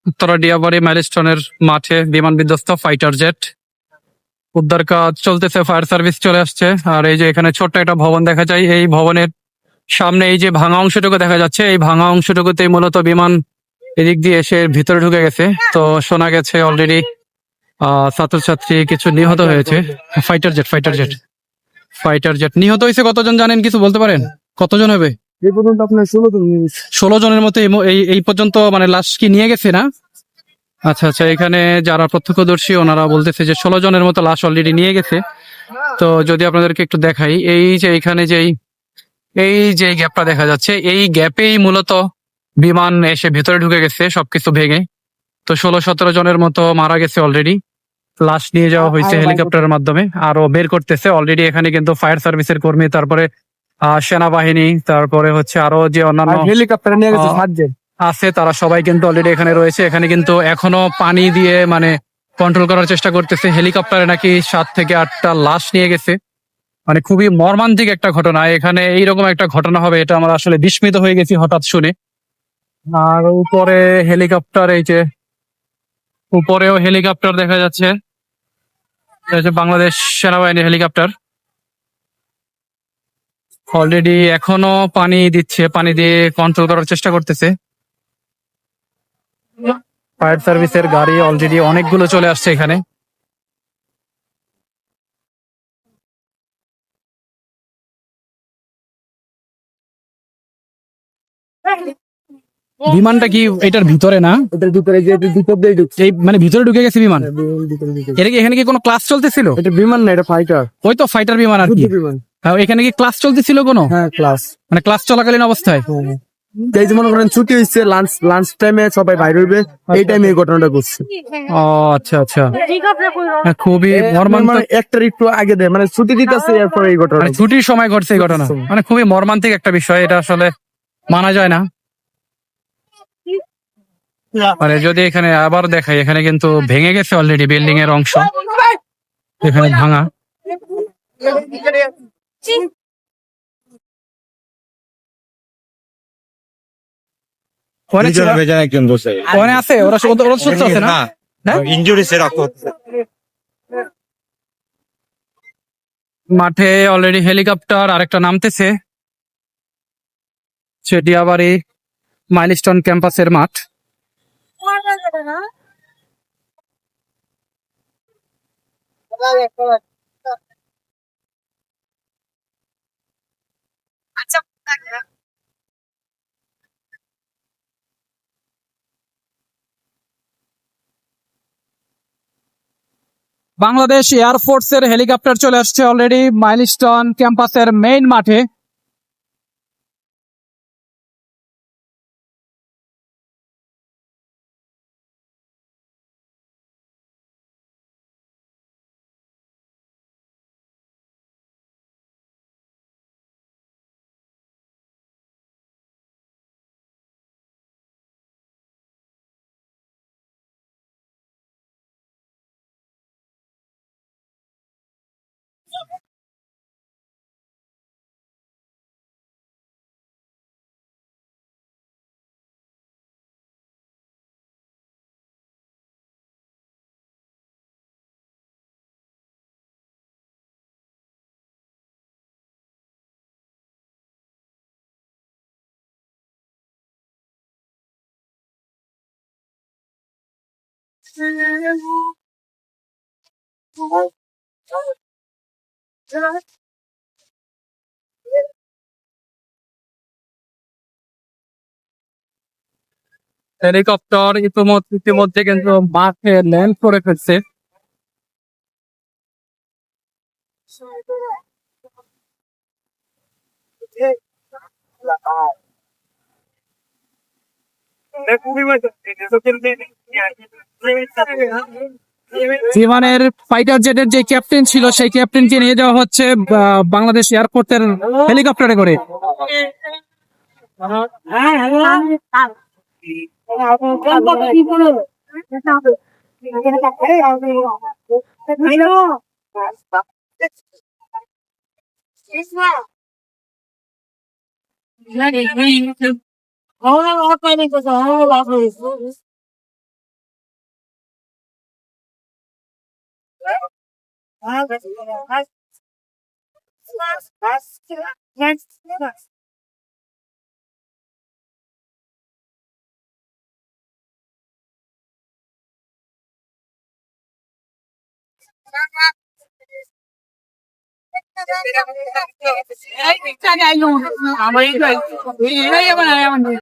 উত্তরা ডিয়াবাড়ি মাইলস্টোনের মাঠে বিমান বিধ্বস্ত ফাইটার জেট উদ্ধার কাজ চলতেছে, ফায়ার সার্ভিস চলে আসছে। আর এই যে এখানে ছোট্ট একটা ভবন দেখা যায়, এই ভবনের সামনে এই যে ভাঙা অংশটুকু দেখা যাচ্ছে, এই ভাঙা অংশটুকুতেই মূলত বিমান এদিক দিয়ে এসে ভিতরে ঢুকে গেছে। তো শোনা গেছে অলরেডি ছাত্রছাত্রী কিছু নিহত হয়েছে। ফাইটার জেট ফাইটার জেট নিহত হয়েছে কতজন জানেন, কিছু বলতে পারেন? কতজন হবে? এই পর্যন্ত আপনার 16 জনের মতো এই পর্যন্ত মানে লাশ কি নিয়ে গেছে না? আচ্ছা আচ্ছা, এখানে যারা প্রত্যক্ষদর্শী ওনারা বলতেছে যে 16 জনের মতো লাশ অলরেডি নিয়ে গেছে। তো যদি আপনাদেরকে একটু দেখাই, এই যে এখানে এই যে গ্যাপটা দেখা যাচ্ছে, এই গ্যাপেই মূলত বিমান এসে ভিতরে ঢুকে গেছে সবকিছু ভেঙে। তো 16-17 জনের মতো মারা গেছে অলরেডি। লাশ নিয়ে যাওয়া হয়েছে হেলিকপ্টারের মাধ্যমে, আরো বের করতেছে অলরেডি। এখানে কিন্তু ফায়ার সার্ভিসের কর্মী, তারপরে সেনাবাহিনী, তারপরে হচ্ছে আরো যে অন্যান্য হেলিকপ্টার নিয়ে গেছে আছে, তারা সবাই কিন্তু অলরেডি এখানে রয়েছে। এখানে কিন্তু এখনো পানি দিয়ে মানে কন্ট্রোল করার চেষ্টা করতেছে। হেলিকপ্টারে নাকি 7 থেকে 8টা লাশ নিয়ে গেছে। মানে খুবই মর্মান্তিক একটা ঘটনা। এখানে এইরকম একটা ঘটনা হবে এটা আমরা আসলে বিস্মিত হয়ে গেছি হঠাৎ শুনে। আর উপরে হেলিকপ্টার, এই যে উপরেও হেলিকপ্টার দেখা যাচ্ছে, বাংলাদেশ সেনাবাহিনীর হেলিকপ্টার অলরেডি এখনো পানি দিচ্ছে, পানি দিয়ে কন্ট্রোল করার চেষ্টা করতেছে। ফায়ার সার্ভিসের গাড়ি অলরেডি অনেকগুলো চলে আসছে এখানে। বিমানটা কি এটার ভিতরে না? এটার ভিতরে যে ভিতর দিয়ে ঢুকছে, এই মানে ভিতরে ঢুকে গেছে বিমান। এখানে কি কোনো ক্লাস চলতেছিল? এটা বিমান না, এটা ফাইটার। ওই তো ফাইটার বিমান আর কি। বিমান। এখানে কি ক্লাস চলতেছিল কোনো? হ্যাঁ, ক্লাস। মানে ক্লাস চলাকালীন অবস্থায় এই যে মনে করেন ছুটি হচ্ছে, লাঞ্চ টাইমে সবাই বাইরে হইবে, এই টাইমে এই ঘটনাটা ঘটছে। ও আচ্ছা আচ্ছা, খুবই মর্মান্তিক। একটার একটু আগে দেয়, মানে ছুটি দিতেছে, এরপর এই ঘটনা, মানে ছুটির সময় ঘটছে এই ঘটনা। মানে খুবই মর্মান্তিক একটা বিষয়, এটা আসলে মানা যায় না। মানে যদি এখানে আবার দেখাই, এখানে কিন্তু ভেঙে গেছে অলরেডি বিল্ডিং এর অংশ, এখানে ভাঙা। একজন বসে ওখানে আছে, ওরা সুস্থ আছে না? ইনজুরি সেরকম। মাঠে অলরেডি হেলিকপ্টার আরেকটা নামতেছে। চেটিয়াবাড়ি মাইলস্টোন ক্যাম্পাসের মাঠ। বাংলাদেশ এয়ারফোর্সের হেলিকপ্টার চলে আসছে অলরেডি মাইলস্টোন ক্যাম্পাসের মেইন মাঠে। হেলিকপ্টার ইতিমধ্যে কিন্তু মাঠে ল্যান্ড করে ফেলছে। বিমানের ফাইটার জেটের যে ক্যাপ্টেন ছিল, সেই ক্যাপ্টেনকে নিয়ে যাওয়া হচ্ছে বাংলাদেশ এয়ারফোর্সের হেলিকপ্টারে করে। আমার